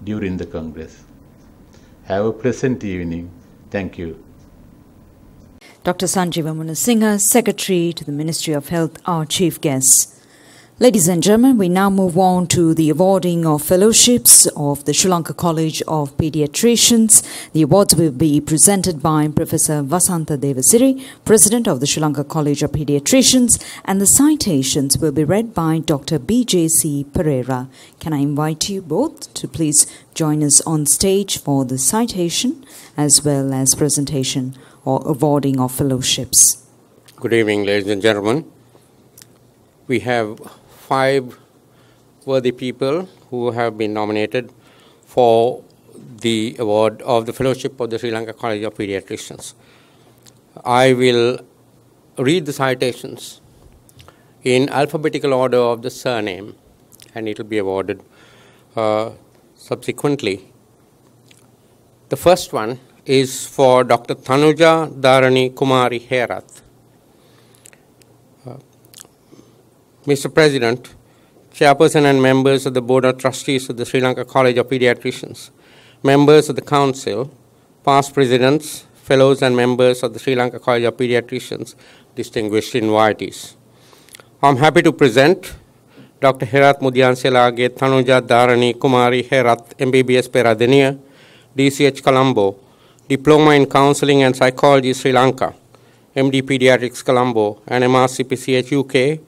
during the Congress. Have a pleasant evening. Thank you. Dr. Sanjeeva Munasinghe, Secretary to the Ministry of Health, our chief guest. Ladies and gentlemen, we now move on to the awarding of fellowships of the Sri Lanka College of Pediatricians. The awards will be presented by Professor Vasantha Devasiri, President of the Sri Lanka College of Pediatricians, and the citations will be read by Dr. B.J.C. Perera. Can I invite you both to please join us on stage for the citation as well as presentation or awarding of fellowships. Good evening, ladies and gentlemen. We have 5 worthy people who have been nominated for the award of the Fellowship of the Sri Lanka College of Pediatricians. I will read the citations in alphabetical order of the surname, and it will be awarded subsequently. The first one is for Dr. Tanuja Dharani Kumari Herath. Mr. President, Chairperson and members of the Board of Trustees of the Sri Lanka College of Pediatricians, members of the Council, past presidents, fellows and members of the Sri Lanka College of Pediatricians, distinguished invitees. I'm happy to present Dr. Herath Mudyanselage Tanuja Dharani Kumari Herath, MBBS Peradeniya, DCH Colombo, Diploma in Counseling and Psychology Sri Lanka, MD Pediatrics Colombo, and MRC PCH UK,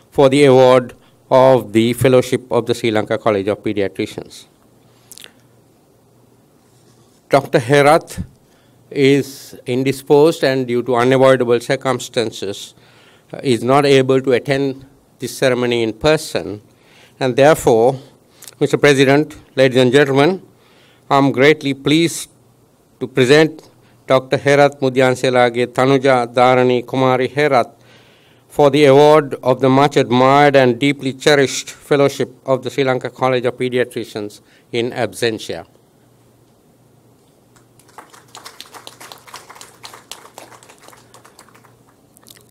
for the award of the Fellowship of the Sri Lanka College of Pediatricians. Dr. Herath is indisposed and due to unavoidable circumstances is not able to attend this ceremony in person, and therefore, Mr. President, ladies and gentlemen, I'm greatly pleased to present Dr. Herath Mudyanselage Tanuja Dharani Kumari Herath for the award of the much admired and deeply cherished Fellowship of the Sri Lanka College of Pediatricians in absentia.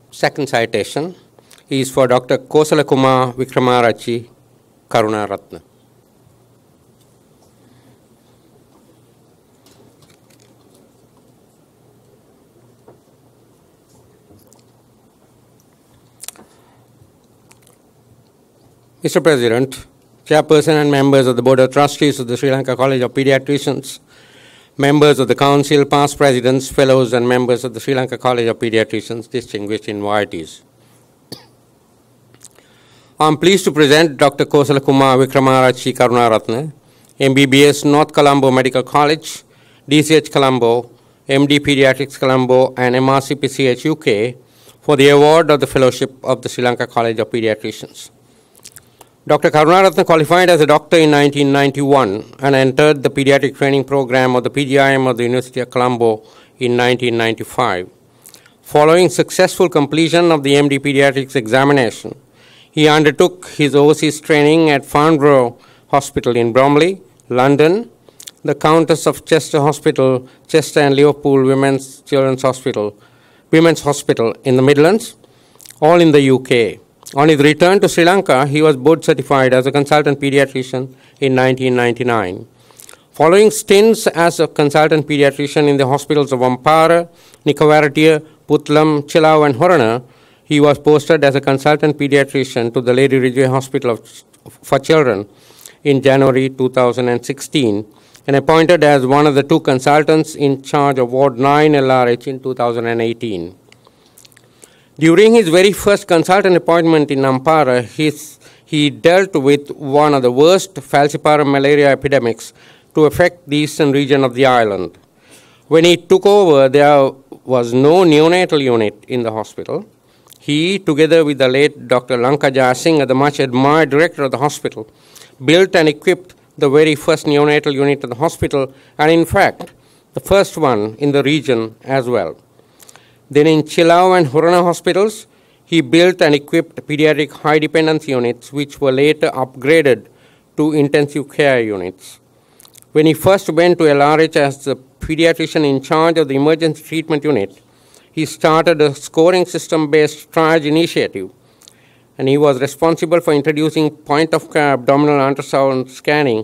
Second citation is for Dr. KOSALAKUMAR WICKRAMARACHCHI, KARUNARATNE. Mr. President, Chairperson and members of the Board of Trustees of the Sri Lanka College of Pediatricians, members of the Council, past presidents, fellows, and members of the Sri Lanka College of Pediatricians, distinguished invitees. I am pleased to present Dr. KOSALAKUMAR WICKRAMARACHCHI KARUNARATNE, MBBS North Colombo Medical College, DCH Colombo, MD Pediatrics Colombo, and MRC PCH UK, for the award of the Fellowship of the Sri Lanka College of Pediatricians. Dr. Karunaratne qualified as a doctor in 1991 and entered the pediatric training program of the PGIM of the University of Colombo in 1995. Following successful completion of the MD Pediatrics examination, he undertook his overseas training at Farnborough Hospital in Bromley, London, the Countess of Chester Hospital, Chester and Liverpool Women's Hospital in the Midlands, all in the UK. On his return to Sri Lanka, he was board certified as a consultant pediatrician in 1999. Following stints as a consultant pediatrician in the hospitals of Ampara, Nikavarattiya, Putlam, Chilau, and Horana, he was posted as a consultant pediatrician to the Lady Ridgeway Hospital for Children in January 2016 and appointed as one of the 2 consultants in charge of Ward 9 LRH in 2018. During his very first consultant appointment in Ampara, he dealt with one of the worst falciparum malaria epidemics to affect the eastern region of the island. When he took over, there was no neonatal unit in the hospital. He, together with the late Dr. Lanka Jayasinghe, the much admired director of the hospital, built and equipped the very first neonatal unit of the hospital, and in fact, the first one in the region as well. Then in Chilau and Horana hospitals, he built and equipped pediatric high dependence units, which were later upgraded to intensive care units. When he first went to LRH as the pediatrician in charge of the emergency treatment unit, he started a scoring system-based triage initiative, and he was responsible for introducing point-of-care abdominal ultrasound scanning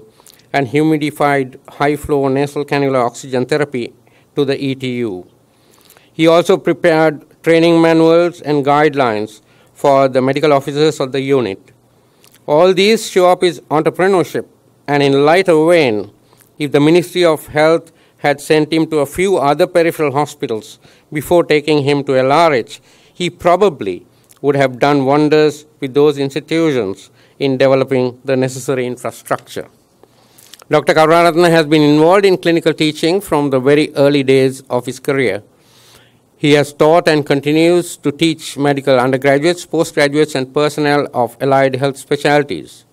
and humidified high-flow nasal cannula oxygen therapy to the ETU. He also prepared training manuals and guidelines for the medical officers of the unit. All these show up as entrepreneurship, and in lighter vein, if the Ministry of Health had sent him to a few other peripheral hospitals before taking him to LRH, he probably would have done wonders with those institutions in developing the necessary infrastructure. Dr. KARUNARATNE has been involved in clinical teaching from the very early days of his career. He has taught and continues to teach medical undergraduates, postgraduates, and personnel of allied health specialties.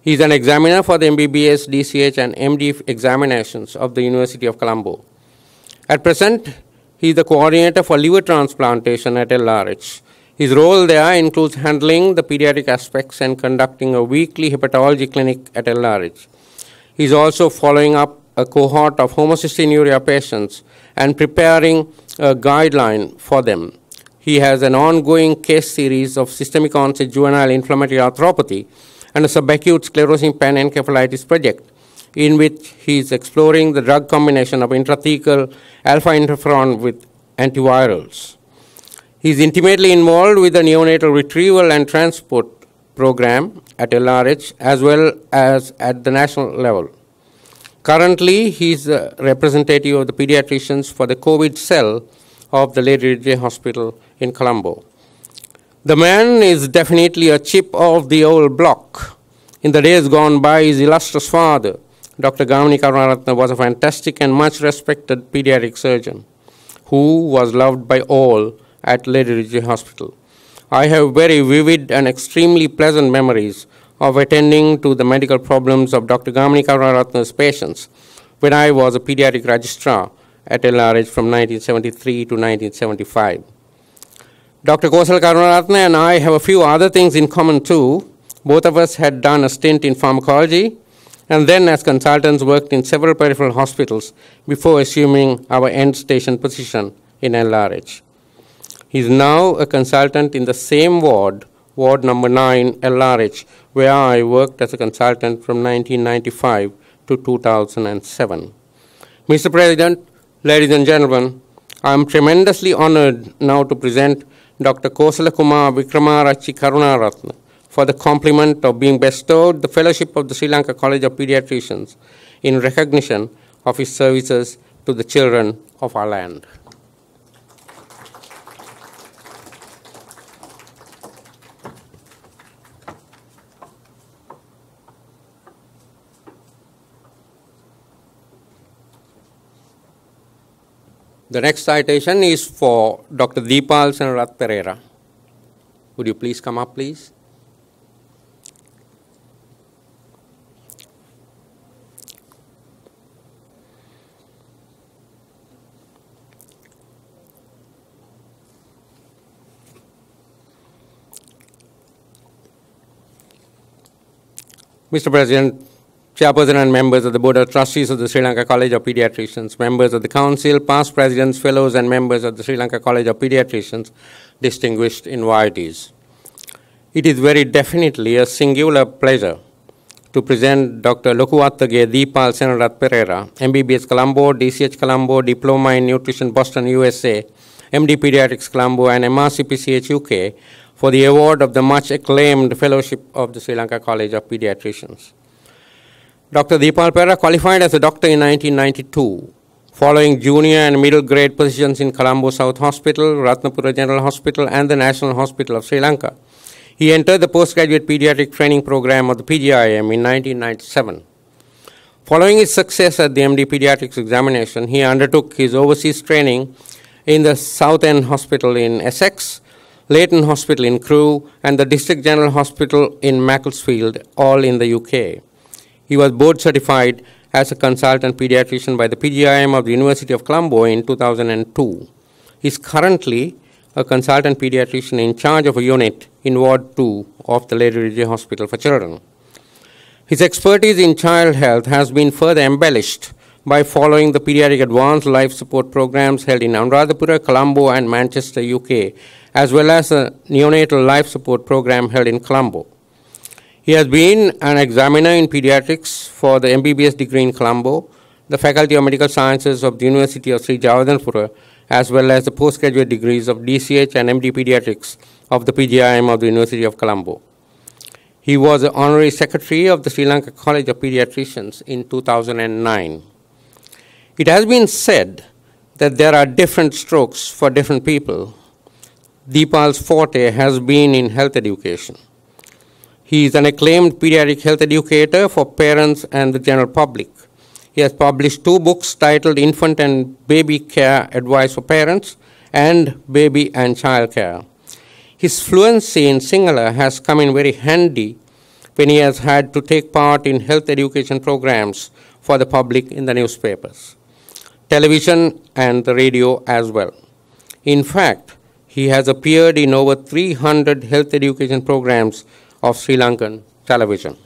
He is an examiner for the MBBS, DCH, and MD examinations of the University of Colombo. At present, he is the coordinator for liver transplantation at LRH. His role there includes handling the pediatric aspects and conducting a weekly hepatology clinic at LRH. He is also following up a cohort of homocystinuria patients and preparing a guideline for them. He has an ongoing case series of systemic onset juvenile inflammatory arthropathy and a subacute sclerosing panencephalitis project, in which he is exploring the drug combination of intrathecal alpha interferon with antivirals. He is intimately involved with the neonatal retrieval and transport program at LRH as well as at the national level. Currently, he is the representative of the pediatricians for the COVID cell of the Lady Ridgeway Hospital in Colombo. The man is definitely a chip of the old block. In the days gone by, his illustrious father, Dr. Gamini Karunaratne, was a fantastic and much respected pediatric surgeon who was loved by all at Lady Ridgeway Hospital. I have very vivid and extremely pleasant memories of attending to the medical problems of Dr. Gamini Karunaratne's patients when I was a pediatric registrar at LRH from 1973 to 1975. Dr. KOSALAKUMAR and I have a few other things in common too. Both of us had done a stint in pharmacology and then as consultants worked in several peripheral hospitals before assuming our end station position in LRH. He is now a consultant in the same ward, Ward number 9, LRH, where I worked as a consultant from 1995 to 2007. Mr. President, ladies and gentlemen, I am tremendously honored now to present Dr. KOSALAKUMAR WICKRAMARACHCHI KARUNARATNE for the compliment of being bestowed the Fellowship of the Sri Lanka College of Pediatricians in recognition of his services to the children of our land. The next citation is for Dr. DEEPAL SENARATH PERERA. Would you please come up, please? Mr. President, Chairperson and members of the Board of Trustees of the Sri Lanka College of Pediatricians, members of the Council, past presidents, fellows, and members of the Sri Lanka College of Pediatricians, distinguished invitees. It is very definitely a singular pleasure to present Dr. LOKUWATTAGE DEEPAL SENARATH PERERA, MBBS Colombo, DCH Colombo, Diploma in Nutrition Boston, USA, MD Pediatrics Colombo, and MRC PCH UK for the award of the much acclaimed Fellowship of the Sri Lanka College of Pediatricians. Dr. DEEPAL PERERA qualified as a doctor in 1992, following junior and middle grade positions in Colombo South Hospital, Ratnapura General Hospital, and the National Hospital of Sri Lanka. He entered the postgraduate pediatric training program of the PGIM in 1997. Following his success at the MD Pediatrics examination, he undertook his overseas training in the South End Hospital in Essex, Leighton Hospital in Crewe, and the District General Hospital in Macclesfield, all in the UK. He was board certified as a consultant pediatrician by the PGIM of the University of Colombo in 2002. He is currently a consultant pediatrician in charge of a unit in Ward 2 of the Lady Ridgeway Hospital for Children. His expertise in child health has been further embellished by following the pediatric advanced life support programs held in Anuradhapura, Colombo, and Manchester, UK, as well as a neonatal life support program held in Colombo. He has been an examiner in pediatrics for the MBBS degree in Colombo, the Faculty of Medical Sciences of the University of Sri Jawaharlal, as well as the postgraduate degrees of DCH and MD Pediatrics of the PGIM of the University of Colombo. He was the Honorary Secretary of the Sri Lanka College of Pediatricians in 2009. It has been said that there are different strokes for different people. DEEPAL's forte has been in health education. He is an acclaimed pediatric health educator for parents and the general public. He has published 2 books titled Infant and Baby Care Advice for Parents and Baby and Child Care. His fluency in Sinhala has come in very handy when he has had to take part in health education programs for the public in the newspapers, television, and the radio as well. In fact, he has appeared in over 300 health education programs of Sri Lankan television.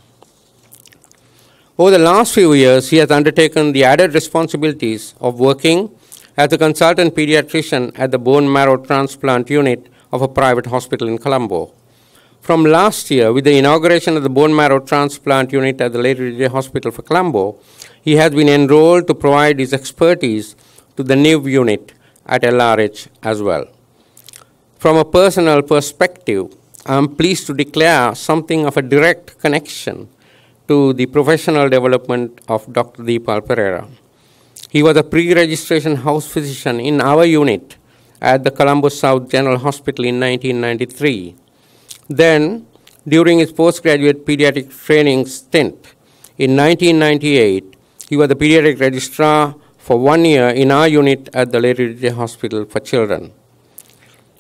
Over the last few years, he has undertaken the added responsibilities of working as a consultant pediatrician at the bone marrow transplant unit of a private hospital in Colombo. From last year, with the inauguration of the bone marrow transplant unit at the Lady J Hospital for Colombo, he has been enrolled to provide his expertise to the new unit at LRH as well. From a personal perspective, I am pleased to declare something of a direct connection to the professional development of Dr. DEEPAL PERERA. He was a pre-registration house physician in our unit at the Colombo South General Hospital in 1993. Then, during his postgraduate pediatric training stint in 1998, he was the pediatric registrar for 1 year in our unit at the Lady J Hospital for Children.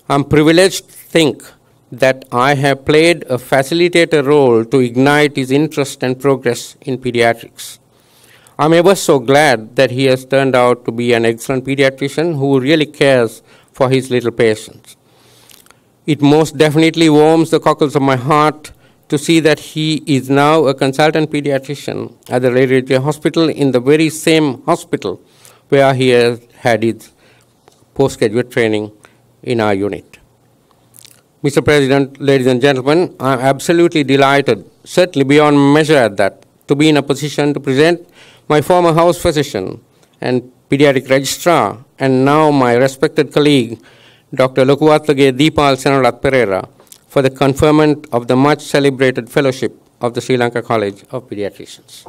I am privileged to think that I have played a facilitator role to ignite his interest and progress in pediatrics. I'm ever so glad that he has turned out to be an excellent pediatrician who really cares for his little patients. It most definitely warms the cockles of my heart to see that he is now a consultant pediatrician at the Lady J Hospital in the very same hospital where he has had his postgraduate training in our unit. Mr. President, ladies and gentlemen, I am absolutely delighted, certainly beyond measure at that, to be in a position to present my former house physician and pediatric registrar, and now my respected colleague, Dr. LOKUWATTAGE DEEPAL SENARATH PERERA, for the conferment of the much celebrated fellowship of the Sri Lanka College of Pediatricians.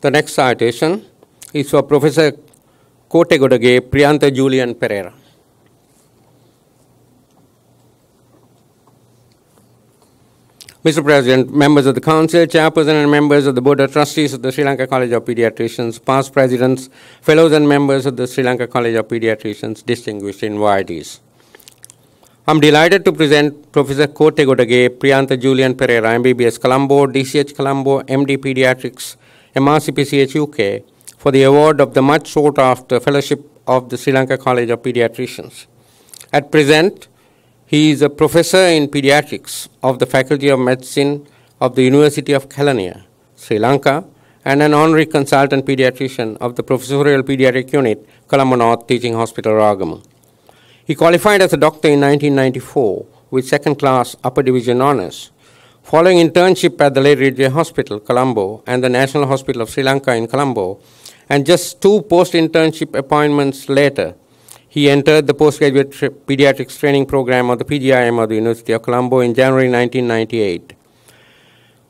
The next citation is for Professor Kotegodage Priyantha Julian PERERA. Mr. President, members of the Council, Chairperson and members of the Board of Trustees of the Sri Lanka College of Pediatricians, past presidents, fellows and members of the Sri Lanka College of Pediatricians, distinguished invitees. I'm delighted to present Professor Kotegodage Priyantha Julian PERERA, MBBS Colombo, DCH Colombo, MD Pediatrics, MRCPCH UK, for the award of the much sought after fellowship of the Sri Lanka College of Pediatricians. At present, he is a professor in pediatrics of the Faculty of Medicine of the University of Kelaniya, Sri Lanka, and an honorary consultant pediatrician of the Professorial Pediatric Unit, Colombo North Teaching Hospital, Ragama. He qualified as a doctor in 1994 with second-class upper division honors. Following internship at the Lady J Hospital, Colombo, and the National Hospital of Sri Lanka in Colombo, and just 2 post-internship appointments later, he entered the postgraduate pediatrics training program of the PGIM of the University of Colombo in January 1998.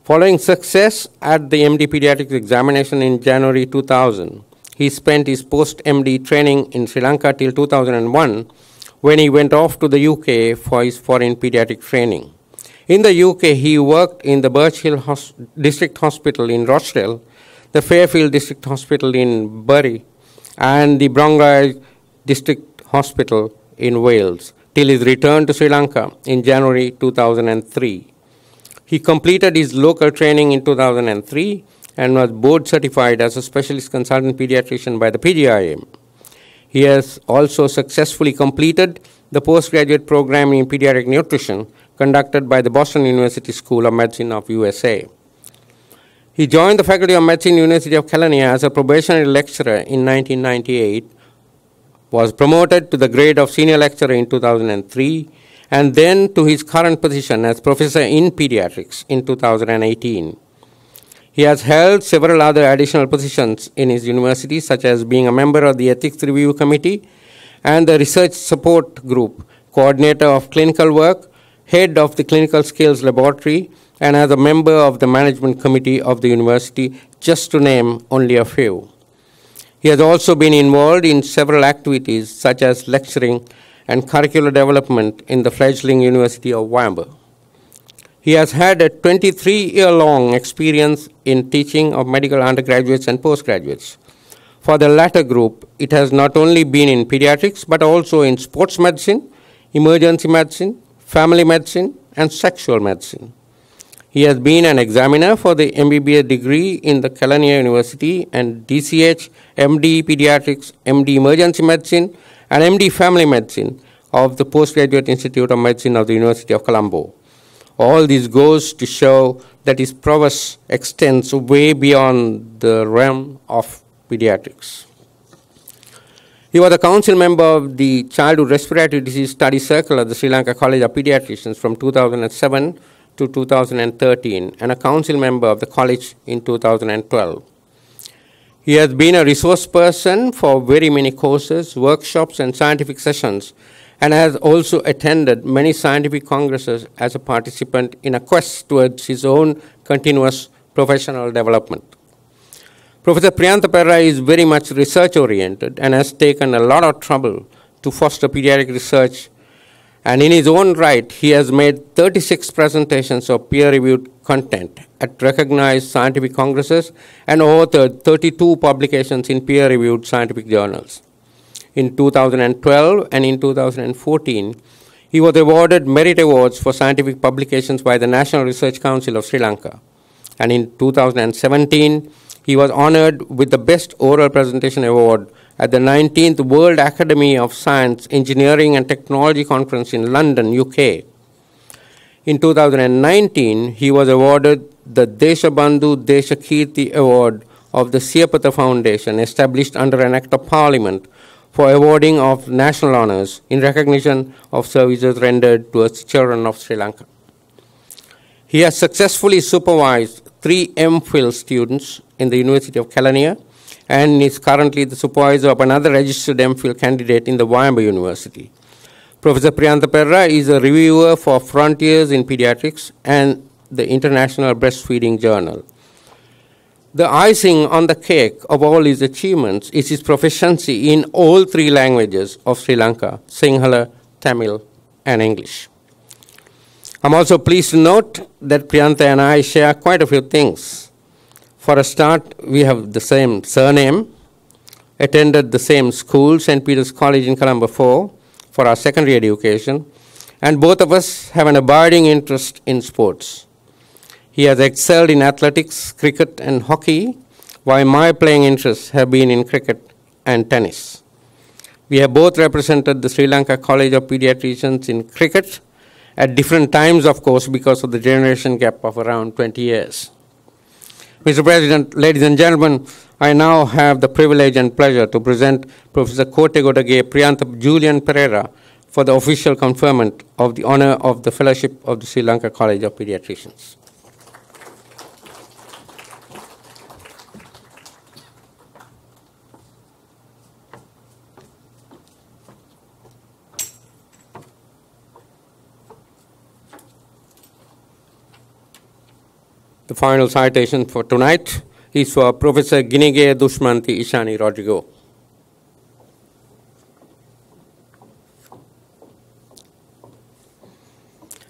Following success at the MD Pediatrics examination in January 2000, he spent his post-MD training in Sri Lanka till 2001, when he went off to the UK for his foreign pediatric training. In the UK, he worked in the Birch Hill District Hospital in Rochdale, the Fairfield District Hospital in Bury, and the Brongai District Hospital in Wales, till his return to Sri Lanka in January 2003. He completed his local training in 2003 and was board certified as a specialist consultant pediatrician by the PGIM. He has also successfully completed the postgraduate program in pediatric nutrition conducted by the Boston University School of Medicine of USA. He joined the Faculty of Medicine, University of Kelaniya as a probationary lecturer in 1998, was promoted to the grade of senior lecturer in 2003, and then to his current position as professor in pediatrics in 2018. He has held several other additional positions in his university, such as being a member of the Ethics Review Committee and the Research Support Group, coordinator of clinical work, head of the Clinical Skills Laboratory, and as a member of the Management Committee of the university, just to name only a few. He has also been involved in several activities, such as lecturing and curricular development in the fledgling University of Wamba. He has had a 23-year-long experience in teaching of medical undergraduates and postgraduates. For the latter group, it has not only been in pediatrics, but also in sports medicine, emergency medicine, family medicine, and sexual medicine. He has been an examiner for the MBBS degree in the Kelaniya University and DCH, MD Pediatrics, MD Emergency Medicine, and MD Family Medicine of the Postgraduate Institute of Medicine of the University of Colombo. All this goes to show that his prowess extends way beyond the realm of pediatrics. He was a council member of the Childhood Respiratory Disease Study Circle at the Sri Lanka College of Pediatricians from 2007 to 2013, and a council member of the college in 2012. He has been a resource person for very many courses, workshops, and scientific sessions, and has also attended many scientific congresses as a participant in a quest towards his own continuous professional development. Professor Priyantha PERERA is very much research-oriented and has taken a lot of trouble to foster pediatric research, and in his own right, he has made 36 presentations of peer-reviewed content at recognized scientific congresses and authored 32 publications in peer-reviewed scientific journals. In 2012 and in 2014, he was awarded merit awards for scientific publications by the National Research Council of Sri Lanka. And in 2017, he was honored with the Best Oral Presentation Award at the 19th World Academy of Science, Engineering and Technology Conference in London, UK. In 2019, he was awarded the Deshabandhu Deshakirti Award of the Siyapatha Foundation, established under an Act of Parliament for awarding of national honors in recognition of services rendered towards children of Sri Lanka. He has successfully supervised 3 MPhil students in the University of Kelaniya and is currently the supervisor of another registered MPhil candidate in the Wamba University. Professor Priyantha PERERA is a reviewer for Frontiers in Pediatrics and the International Breastfeeding Journal. The icing on the cake of all his achievements is his proficiency in all 3 languages of Sri Lanka, Sinhala, Tamil, and English. I'm also pleased to note that Priyantha and I share quite a few things. For a start, we have the same surname, attended the same school, St. Peter's College in Colombo 4, for our secondary education, and both of us have an abiding interest in sports. He has excelled in athletics, cricket, and hockey, while my playing interests have been in cricket and tennis. We have both represented the Sri Lanka College of Pediatricians in cricket at different times, of course, because of the generation gap of around 20 years. Mr. President, ladies and gentlemen, I now have the privilege and pleasure to present Professor Kotegodage Priyantha Julian PERERA for the official conferment of the honor of the Fellowship of the Sri Lanka College of Pediatricians. The final citation for tonight is for Professor Ginige Dushmanthi ISHANI RODRIGO.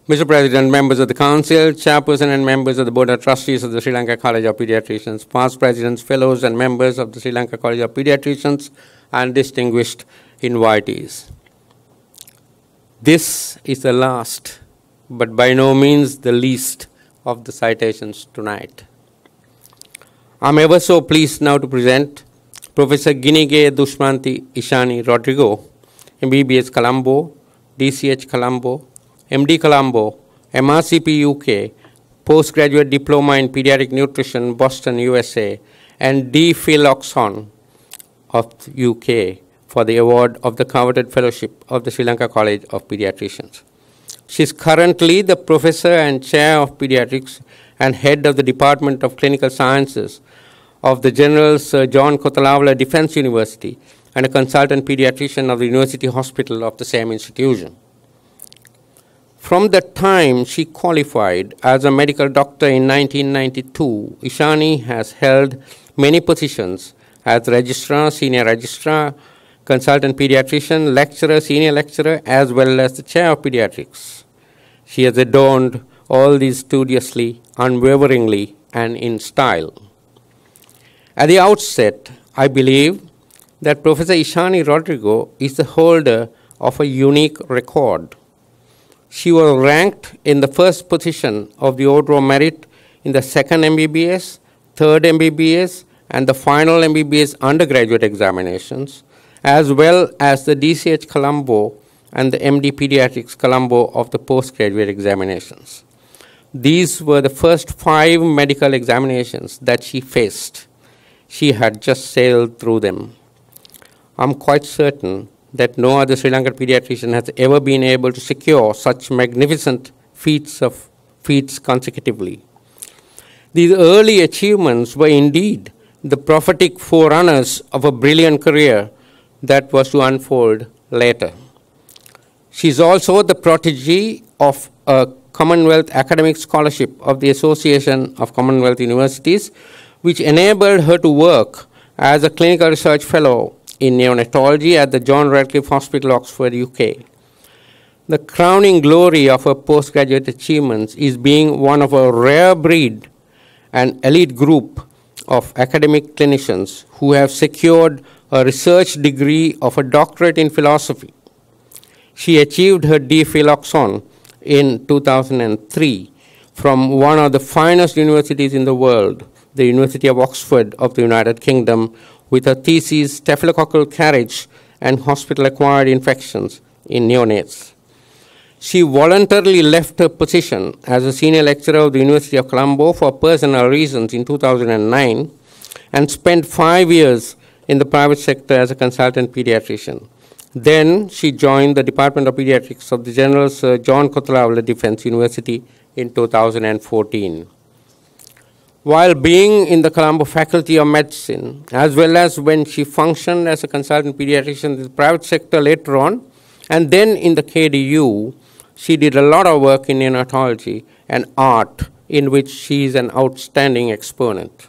Mr. President, members of the Council, Chairperson and members of the Board of Trustees of the Sri Lanka College of Pediatricians, past presidents, fellows and members of the Sri Lanka College of Pediatricians, and distinguished invitees. This is the last, but by no means the least, of the citations tonight. I'm ever so pleased now to present Professor Ginige Dushmanthi ISHANI RODRIGO, MBBS Colombo, DCH Colombo, MD Colombo, MRCP UK, Postgraduate Diploma in Pediatric Nutrition, Boston, USA, and DEEPAL of UK for the award of the coveted fellowship of the Sri Lanka College of Pediatricians. She is currently the Professor and Chair of Pediatrics and Head of the Department of Clinical Sciences of the General Sir John Kotalawala Defence University and a consultant pediatrician of the University Hospital of the same institution. From the time she qualified as a medical doctor in 1992, ISHANI has held many positions as registrar, senior registrar, consultant pediatrician, lecturer, senior lecturer, as well as the chair of pediatrics. She has adorned all these studiously, unwaveringly, and in style. At the outset, I believe that Professor ISHANI Rodrigo is the holder of a unique record. She was ranked in the first position of the Order of Merit in the second MBBS, third MBBS, and the final MBBS undergraduate examinations, as well as the DCH Colombo and the MD Pediatrics Colombo of the postgraduate examinations. These were the first 5 medical examinations that she faced. She had just sailed through them. I'm quite certain that no other Sri Lankan pediatrician has ever been able to secure such magnificent feats consecutively. These early achievements were indeed the prophetic forerunners of a brilliant career that was to unfold later. She is also the protégé of a Commonwealth Academic Scholarship of the Association of Commonwealth Universities, which enabled her to work as a clinical research fellow in neonatology at the John Radcliffe Hospital, Oxford, UK. The crowning glory of her postgraduate achievements is being one of a rare breed and elite group of academic clinicians who have secured a research degree of a doctorate in philosophy. She achieved her DPhil in 2003 from one of the finest universities in the world, the University of Oxford of the United Kingdom, with her thesis, Staphylococcal Carriage and Hospital-Acquired Infections in Neonates. She voluntarily left her position as a senior lecturer of the University of Colombo for personal reasons in 2009 and spent 5 years in the private sector as a consultant pediatrician. Then she joined the Department of Pediatrics of the General Sir John Kotalawala Defence University in 2014. While being in the Colombo Faculty of Medicine, as well as when she functioned as a consultant pediatrician in the private sector later on, and then in the KDU, she did a lot of work in neonatology and art, in which she is an outstanding exponent.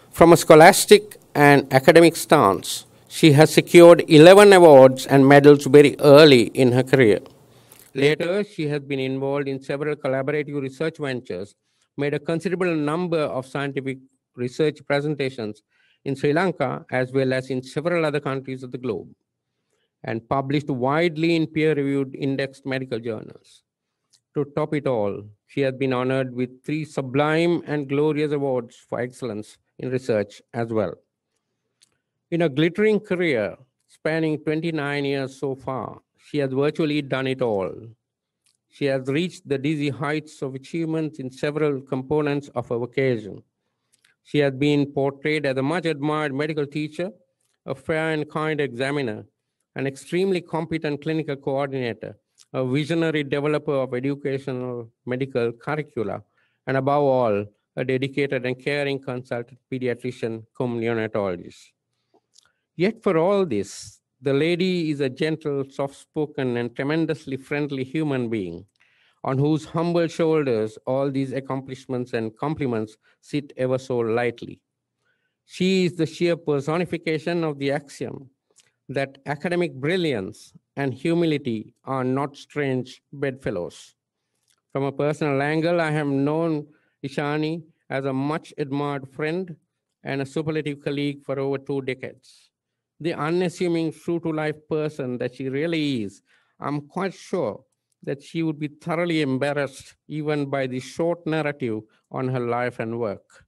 From a scholastic and academic stance, she has secured 11 awards and medals very early in her career. Later, she has been involved in several collaborative research ventures, made a considerable number of scientific research presentations in Sri Lanka as well as in several other countries of the globe, and published widely in peer-reviewed indexed medical journals. To top it all, she has been honored with 3 sublime and glorious awards for excellence in research as well. In a glittering career spanning 29 years so far, she has virtually done it all. She has reached the dizzy heights of achievement in several components of her vocation. She has been portrayed as a much admired medical teacher, a fair and kind examiner, an extremely competent clinical coordinator, a visionary developer of educational medical curricula, and above all, a dedicated and caring consultant pediatrician cum neonatologist. Yet for all this, the lady is a gentle, soft-spoken, and tremendously friendly human being, on whose humble shoulders all these accomplishments and compliments sit ever so lightly. She is the sheer personification of the axiom that academic brilliance and humility are not strange bedfellows. From a personal angle, I have known ISHANI as a much admired friend and a superlative colleague for over 2 decades. The unassuming, true-to-life person that she really is, I'm quite sure that she would be thoroughly embarrassed even by the short narrative on her life and work.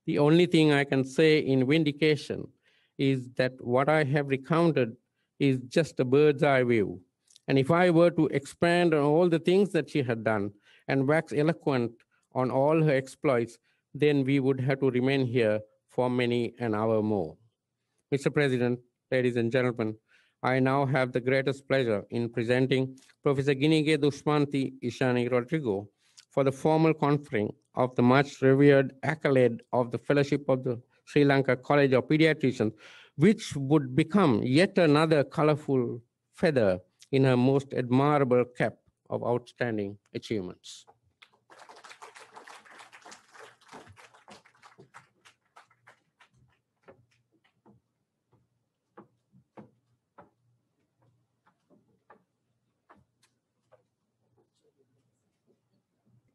The only thing I can say in vindication is that what I have recounted is just a bird's eye view. And if I were to expand on all the things that she had done and wax eloquent on all her exploits, then we would have to remain here for many an hour more. Mr. President, ladies and gentlemen, I now have the greatest pleasure in presenting Professor Ginige Dushmanthi ISHANI Rodrigo for the formal conferring of the much revered accolade of the Fellowship of the Sri Lanka College of Pediatricians, which would become yet another colorful feather in her most admirable cap of outstanding achievements.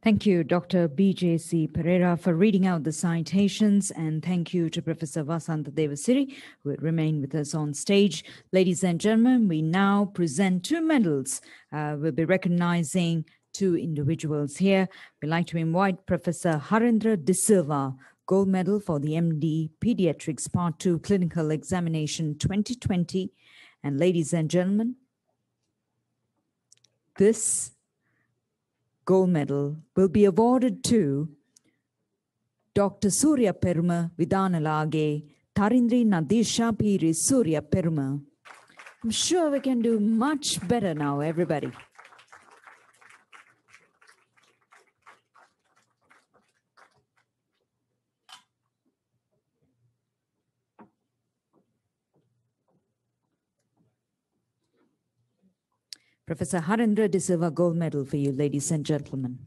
Thank you, Dr. B.J.C. Perera, for reading out the citations, and thank you to Professor Vasantha Devasiri, who will remain with us on stage. Ladies and gentlemen, we now present two medals. We'll be recognizing two individuals here. We'd like to invite Professor Harendra De Silva, Gold Medal for the MD Pediatrics Part 2 Clinical Examination 2020. And ladies and gentlemen, this Gold Medal will be awarded to Dr. Surya Peruma Vidanalage Tarindri Nadisha Piri Surya Peruma. I'm sure we can do much better now, everybody. Professor Harendra De Silva Gold Medal for you, ladies and gentlemen.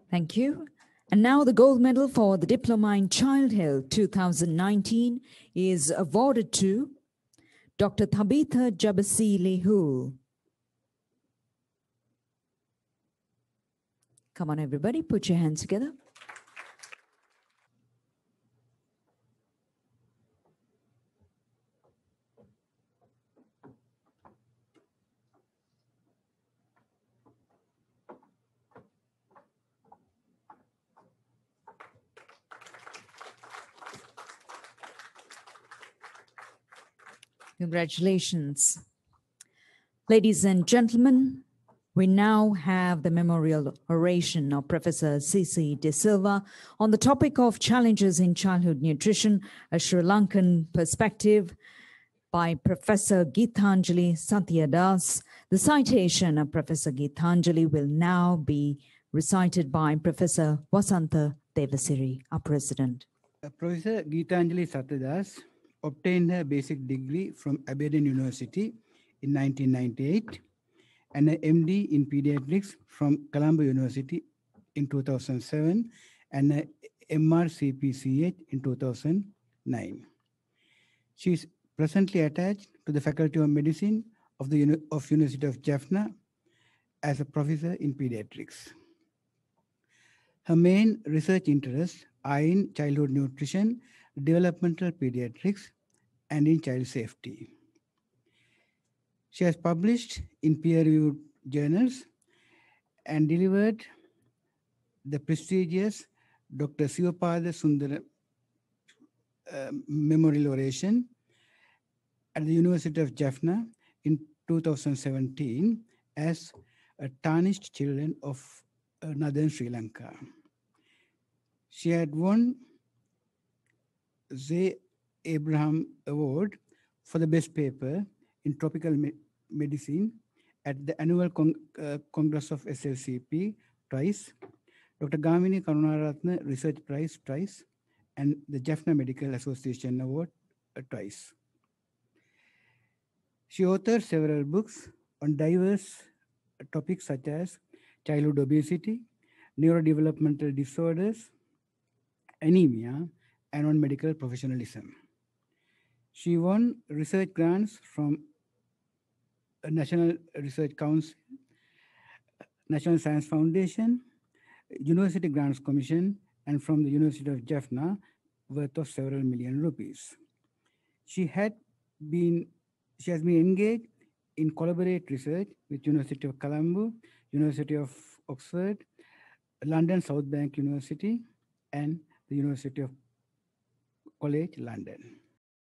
Thank you. And now the gold medal for the Diploma in Child Health 2019 is awarded to Dr. Tabitha Jabasili Hool. Come on, everybody, put your hands together. Congratulations. Ladies and gentlemen, we now have the memorial oration of Professor C.C. De Silva on the topic of challenges in childhood nutrition, a Sri Lankan perspective, by Professor Geethanjali Satyadas. The citation of Professor Geethanjali will now be recited by Professor Vasantha Devasiri, our President. Professor Geethanjali Satyadas obtained her basic degree from Aberdeen University in 1998 and an MD in Pediatrics from Colombo University in 2007 and an MRCPCH in 2009. She is presently attached to the Faculty of Medicine of the University of Jaffna as a professor in pediatrics. Her main research interests are in childhood nutrition, developmental pediatrics, and in child safety. She has published in peer-reviewed journals and delivered the prestigious Dr. Sivapada Sundara Memorial Oration at the University of Jaffna in 2017 as a tarnished children of northern Sri Lanka. She had won the Abraham Award for the best paper in tropical medicine at the annual Congress of SLCP twice, Dr. Gamini Karunaratne Research Prize twice, and the Jaffna Medical Association Award twice. She authored several books on diverse topics such as childhood obesity, neurodevelopmental disorders, anemia, and on medical professionalism. She won research grants from National Research Council, National Science Foundation, University Grants Commission, and from the University of Jaffna, worth of several million rupees. She has been engaged in collaborate research with University of Colombo, University of Oxford, London South Bank University, and the University of College London.